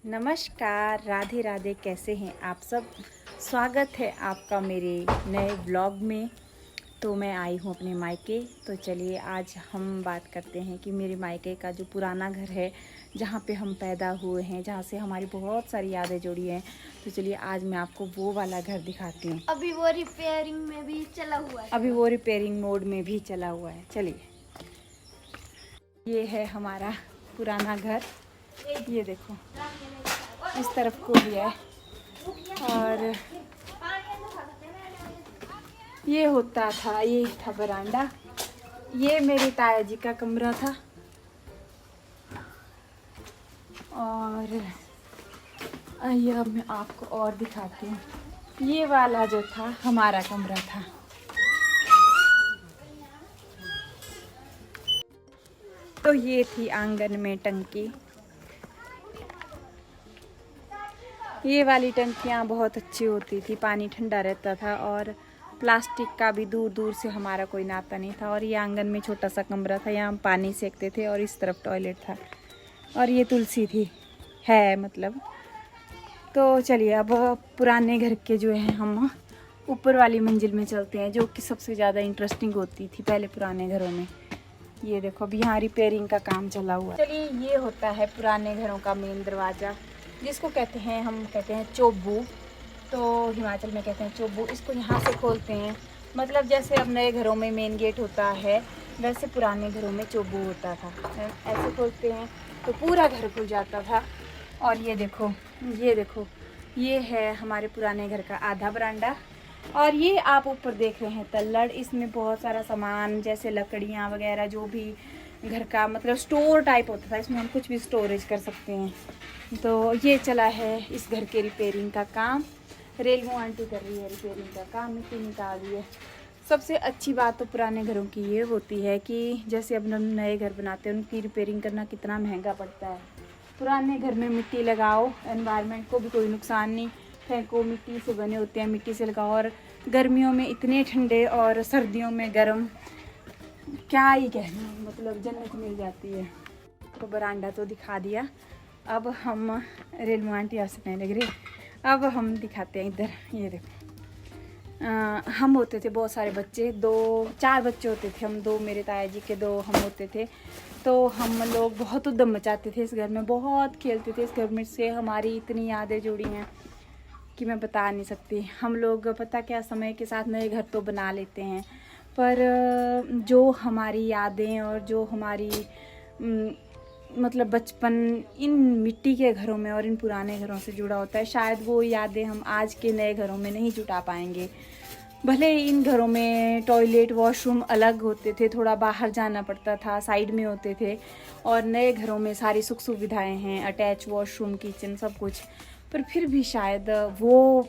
नमस्कार, राधे राधे। कैसे हैं आप सब? स्वागत है आपका मेरे नए ब्लॉग में। तो मैं आई हूँ अपने मायके। तो चलिए आज हम बात करते हैं कि मेरे मायके का जो पुराना घर है, जहाँ पे हम पैदा हुए हैं, जहाँ से हमारी बहुत सारी यादें जुड़ी हैं। तो चलिए आज मैं आपको वो वाला घर दिखाती हूँ। अभी वो रिपेयरिंग में भी चला हुआ है। अभी वो रिपेयरिंग मोड में भी चला हुआ है। चलिए, ये है हमारा पुराना घर। ये देखो, इस तरफ को भी है और ये होता था, ये था बरामदा। ये मेरी ताया जी का कमरा था और आइए अब मैं आपको और दिखाती हूँ। ये वाला जो था हमारा कमरा था। तो ये थी आंगन में टंकी। ये वाली टंकियाँ बहुत अच्छी होती थी, पानी ठंडा रहता था और प्लास्टिक का भी दूर दूर से हमारा कोई नाता नहीं था। और ये आंगन में छोटा सा कमरा था, यहाँ हम पानी सेकते थे और इस तरफ टॉयलेट था और ये तुलसी थी है मतलब। तो चलिए अब पुराने घर के जो है हम ऊपर वाली मंजिल में चलते हैं, जो कि सबसे ज़्यादा इंटरेस्टिंग होती थी पहले पुराने घरों में। ये देखो अभी यहाँ रिपेयरिंग का काम चला हुआ है। चलिए, ये होता है पुराने घरों का मेन दरवाज़ा, जिसको कहते हैं, हम कहते हैं चोबू। तो हिमाचल में कहते हैं चोबू। इसको यहाँ से खोलते हैं, मतलब जैसे अब नए घरों में मेन गेट होता है, वैसे पुराने घरों में चोबू होता था। ऐसे खोलते हैं तो पूरा घर खुल जाता था। और ये देखो, ये देखो, ये है हमारे पुराने घर का आधा बरामदा। और ये आप ऊपर देख रहे हैं तल्लड़, इसमें बहुत सारा सामान जैसे लकड़ियाँ वगैरह, जो भी घर का मतलब स्टोर टाइप होता था, इसमें हम कुछ भी स्टोरेज कर सकते हैं। तो ये चला है इस घर के रिपेयरिंग का काम। रेलमो आंटी कर रही है रिपेयरिंग का काम, मिट्टी निकाल रही है। सबसे अच्छी बात तो पुराने घरों की ये होती है कि जैसे अब हम नए घर बनाते हैं, उनकी रिपेयरिंग करना कितना महंगा पड़ता है। पुराने घर में मिट्टी लगाओ, एनवायरनमेंट को भी कोई नुकसान नहीं, फेंको, मिट्टी से बने होते हैं, मिट्टी से लगाओ। और गर्मियों में इतने ठंडे और सर्दियों में गर्म, क्या ही कहना, मतलब जन्नत मिल जाती है। तो बरामदा तो दिखा दिया, अब हम रेलमो आंटी हंसने लग रही। अब हम दिखाते हैं इधर। ये देखो, हम होते थे बहुत सारे बच्चे, 2-4 बच्चे होते थे हम, 2 मेरे ताया जी के, 2 हम होते थे। तो हम लोग बहुत उद्दम मचाते थे इस घर में, बहुत खेलते थे इस घर में। से हमारी इतनी यादें जुड़ी हैं कि मैं बता नहीं सकती। हम लोग पता क्या, समय के साथ नए घर तो बना लेते हैं, पर जो हमारी यादें और जो हमारी मतलब बचपन इन मिट्टी के घरों में और इन पुराने घरों से जुड़ा होता है, शायद वो यादें हम आज के नए घरों में नहीं जुटा पाएंगे। भले इन घरों में टॉयलेट वॉशरूम अलग होते थे, थोड़ा बाहर जाना पड़ता था, साइड में होते थे, और नए घरों में सारी सुख सुविधाएं हैं, अटैच वॉशरूम, किचन, सब कुछ। पर फिर भी शायद वो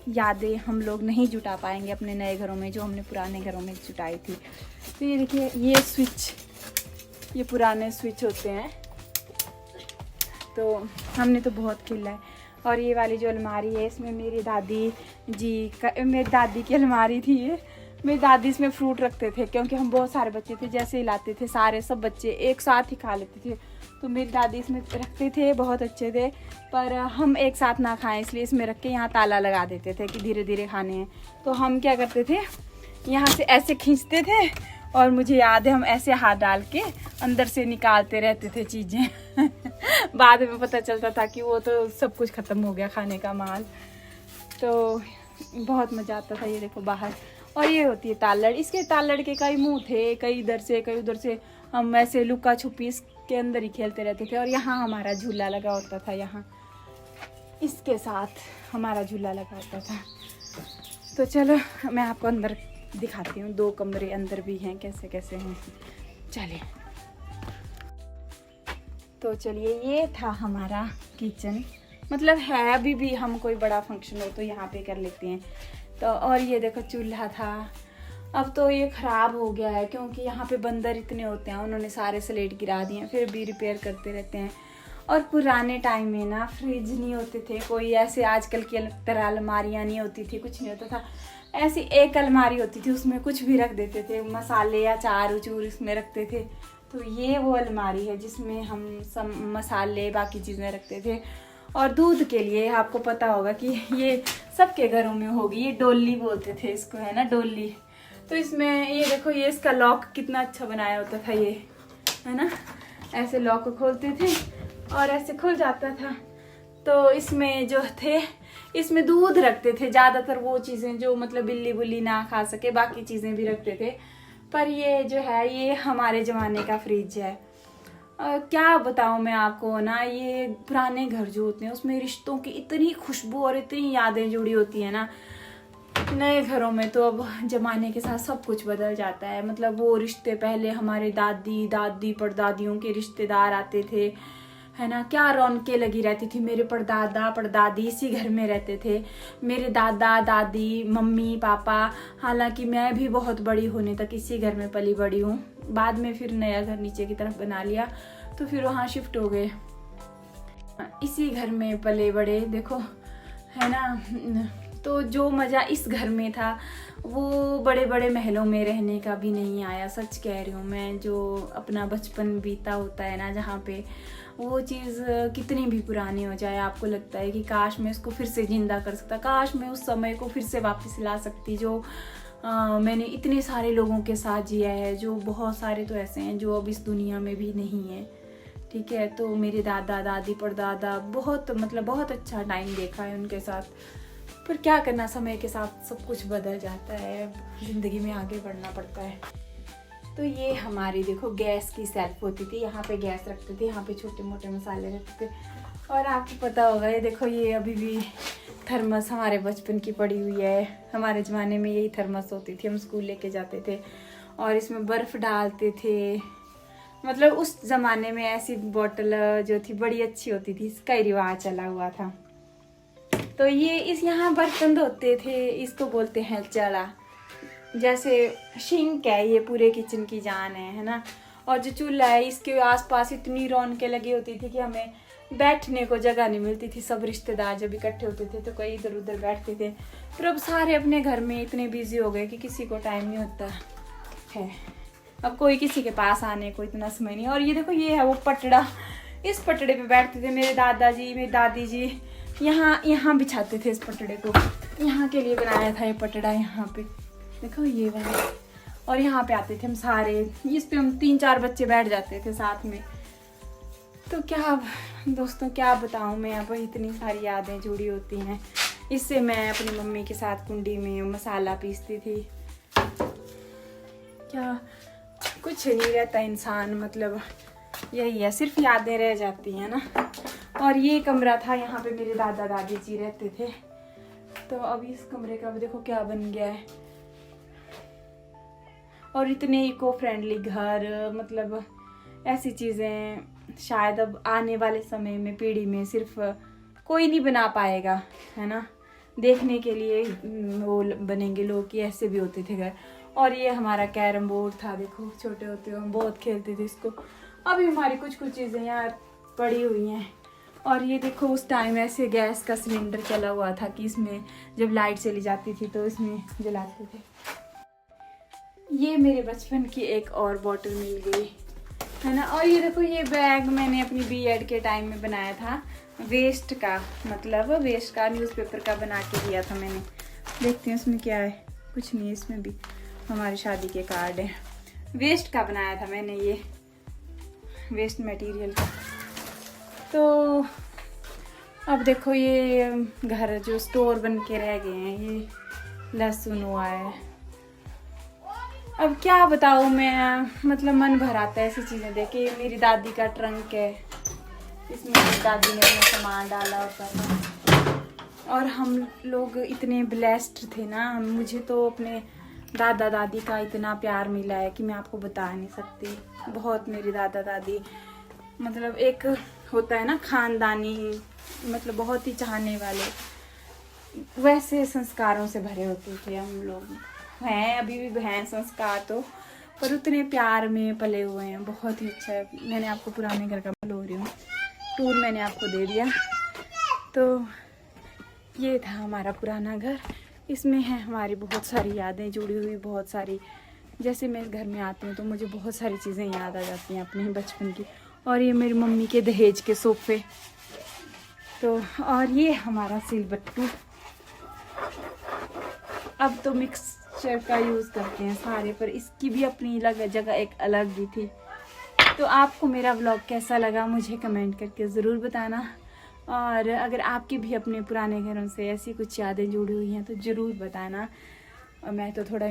यादें हम लोग नहीं जुटा पाएंगे अपने नए घरों में, जो हमने पुराने घरों में जुटाई थी। तो ये देखिए, ये स्विच, ये पुराने स्विच होते हैं, तो हमने तो बहुत खेला है। और ये वाली जो अलमारी है, इसमें मेरी दादी जी का, मेरी दादी की अलमारी थी ये। मेरी दादी इसमें फ्रूट रखते थे, क्योंकि हम बहुत सारे बच्चे थे, जैसे ही लाते थे सारे सब बच्चे एक साथ ही खा लेते थे। तो मेरी दादी इसमें रखते थे, बहुत अच्छे थे, पर हम एक साथ ना खाएं इसलिए इसमें रख के यहाँ ताला लगा देते थे कि धीरे धीरे खाने हैं। तो हम क्या करते थे, यहाँ से ऐसे खींचते थे और मुझे याद है हम ऐसे हाथ डाल के अंदर से निकालते रहते थे चीज़ें। बाद में पता चलता था कि वो तो सब कुछ ख़त्म हो गया खाने का माल। तो बहुत मज़ा आता था। ये देखो बाहर, और ये होती है तालड़। इसके तालड़ के कई मुंह थे, कई इधर से कई उधर से। हम ऐसे लुका छुपी इसके अंदर ही खेलते रहते थे। और यहाँ हमारा झूला लगा होता था, यहाँ इसके साथ हमारा झूला लगा होता था। तो चलो मैं आपको अंदर दिखाती हूँ, 2 कमरे अंदर भी हैं, कैसे कैसे हैं। चलिए, तो चलिए, ये था हमारा किचन, मतलब है अभी भी, हम कोई बड़ा फंक्शन हो तो यहाँ पे कर लेते हैं। तो और ये देखो चूल्हा था, अब तो ये ख़राब हो गया है क्योंकि यहाँ पे बंदर इतने होते हैं, उन्होंने सारे स्लेट गिरा दिए हैं, फिर भी रिपेयर करते रहते हैं। और पुराने टाइम में ना फ्रिज नहीं होते थे, कोई ऐसे आजकल की तरह अलमारियाँ नहीं होती थी, कुछ नहीं होता था। ऐसी एक अलमारी होती थी, उसमें कुछ भी रख देते थे, मसाले या अचार उचूर इसमें रखते थे। तो ये वो अलमारी है जिसमें हम सब मसाले बाकी चीज़ें रखते थे। और दूध के लिए आपको पता होगा कि ये सबके घरों में होगी, ये डोली बोलते थे इसको, है ना, डोली। तो इसमें ये देखो, ये इसका लॉक कितना अच्छा बनाया होता था, ये है ना, ऐसे लॉक को खोलते थे और ऐसे खुल जाता था। तो इसमें जो थे, इसमें दूध रखते थे ज़्यादातर, वो चीज़ें जो मतलब बिल्ली बुल्ली ना खा सके, बाकी चीज़ें भी रखते थे। पर ये जो है ये हमारे ज़माने का फ्रिज है। क्या बताऊँ मैं आपको ना, ये पुराने घर जो होते हैं उसमें रिश्तों की इतनी खुशबू और इतनी यादें जुड़ी होती है ना। नए घरों में तो अब ज़माने के साथ सब कुछ बदल जाता है। मतलब वो रिश्ते पहले हमारे दादी दादी परदादियों के रिश्तेदार आते थे, है ना, क्या रौनकें लगी रहती थी। मेरे परदादा परदादी इसी घर में रहते थे, मेरे दादा दादी मम्मी पापा। हालांकि मैं भी बहुत बड़ी होने तक इसी घर में पली बड़ी हूँ। बाद में फिर नया घर नीचे की तरफ बना लिया तो फिर वहाँ शिफ्ट हो गए। इसी घर में पले बड़े, देखो, है ना। तो जो मज़ा इस घर में था वो बड़े बड़े महलों में रहने का भी नहीं आया। सच कह रही हूँ मैं, जो अपना बचपन बीता होता है ना जहाँ पे, वो चीज़ कितनी भी पुरानी हो जाए आपको लगता है कि काश मैं इसको फिर से जिंदा कर सकता, काश मैं उस समय को फिर से वापस ला सकती जो मैंने इतने सारे लोगों के साथ जिया है। जो बहुत सारे तो ऐसे हैं जो अब इस दुनिया में भी नहीं है, ठीक है। तो मेरे दादा दादी परदादा बहुत मतलब बहुत अच्छा टाइम देखा है उनके साथ। पर क्या करना, समय के साथ सब कुछ बदल जाता है, ज़िंदगी में आगे बढ़ना पड़ता है। तो ये हमारी देखो गैस की सेल्फ होती थी, यहाँ पे गैस रखते थे, यहाँ पे छोटे मोटे मसाले रखते थे। और आपको पता होगा ये देखो, ये अभी भी थर्मस हमारे बचपन की पड़ी हुई है। हमारे ज़माने में यही थर्मस होती थी, हम स्कूल लेके जाते थे और इसमें बर्फ़ डालते थे। मतलब उस ज़माने में ऐसी बोतल जो थी बड़ी अच्छी होती थी, इसका ही रिवाज चला हुआ था। तो ये इस यहाँ बर्तन धोते थे, इसको बोलते हैं चला। जैसे सिंक है, ये पूरे किचन की जान है ना। और जो चूल्हा है इसके आसपास इतनी रौनकें लगी होती थी कि हमें बैठने को जगह नहीं मिलती थी। सब रिश्तेदार जब इकट्ठे होते थे तो कई इधर उधर बैठते थे। पर अब सारे अपने घर में इतने बिजी हो गए कि किसी को टाइम नहीं होता है। अब कोई किसी के पास आने को इतना समय नहीं। और ये देखो, ये है वो पटड़ा, इस पटड़े पे बैठते थे मेरे दादाजी मेरी दादी जी। यहाँ बिछाते थे इस पटड़े को, यहाँ के लिए बनाया था ये पटड़ा। यहाँ पे देखो ये वाला, और यहाँ पे आते थे हम सारे, इस पे हम 3-4 बच्चे बैठ जाते थे साथ में। तो क्या दोस्तों, क्या बताऊँ मैं, अब इतनी सारी यादें जुड़ी होती हैं इससे। मैं अपनी मम्मी के साथ कुंडी में मसाला पीसती थी। क्या कुछ नहीं रहता इंसान, मतलब यही है, सिर्फ यादें रह जाती हैं ना। और ये कमरा था, यहाँ पे मेरे दादा दादी जी रहते थे। तो अब इस कमरे का भी देखो क्या बन गया है। और इतने इको फ्रेंडली घर, मतलब ऐसी चीज़ें शायद अब आने वाले समय में पीढ़ी में सिर्फ कोई नहीं बना पाएगा, है ना। देखने के लिए वो बनेंगे लोग कि ऐसे भी होते थे घर। और ये हमारा कैरम बोर्ड था, देखो छोटे होते हम बहुत खेलते थे इसको। अभी हमारी कुछ चीज़ें यहाँ पड़ी हुई हैं। और ये देखो, उस टाइम ऐसे गैस का सिलेंडर चला हुआ था कि इसमें जब लाइट चली जाती थी तो इसमें जलाते थे। ये मेरे बचपन की एक और बॉटल मिल गई, है ना। और ये देखो, ये बैग मैंने अपनी बीएड के टाइम में बनाया था, वेस्ट का, मतलब वेस्ट का न्यूज़पेपर का बना के दिया था मैंने। देखते हैं इसमें क्या है, कुछ नहीं है, इसमें भी हमारी शादी के कार्ड हैं। वेस्ट का बनाया था मैंने, ये वेस्ट मटेरियल का। तो अब देखो, ये घर जो स्टोर बन के रह गए हैं, ये लहसुन हुआ है। अब क्या बताऊँ मैं, मतलब मन भर आता है ऐसी चीज़ें देख के। मेरी दादी का ट्रंक है, इसमें मेरी दादी ने अपना सामान डाला होता था। और हम लोग इतने ब्लेस्ड थे ना, मुझे तो अपने दादा दादी का इतना प्यार मिला है कि मैं आपको बता नहीं सकती। बहुत, मेरे दादा दादी मतलब एक होता है ना खानदानी, मतलब बहुत ही चाहने वाले, वैसे संस्कारों से भरे होते थे हम लोग। हैं, अभी भी हैं संस्कार तो, पर उतने प्यार में पले हुए हैं। बहुत ही अच्छा है। मैंने आपको पुराने घर का बोल रही हूँ, टूर मैंने आपको दे दिया। तो ये था हमारा पुराना घर, इसमें है हमारी बहुत सारी यादें जुड़ी हुई, बहुत सारी जैसे मैं इस घर में आती हूँ तो मुझे बहुत सारी चीज़ें याद आ जाती हैं अपने ही बचपन की। और ये मेरी मम्मी के दहेज के सोफ़े। तो और ये हमारा सिलबट्टू। अब तो मिक्सचर का यूज़ करते हैं सारे, पर इसकी भी अपनी अलग जगह एक अलग ही थी। तो आपको मेरा व्लॉग कैसा लगा मुझे कमेंट करके ज़रूर बताना। और अगर आपके भी अपने पुराने घरों से ऐसी कुछ यादें जुड़ी हुई हैं तो ज़रूर बताना। और मैं तो थोड़ा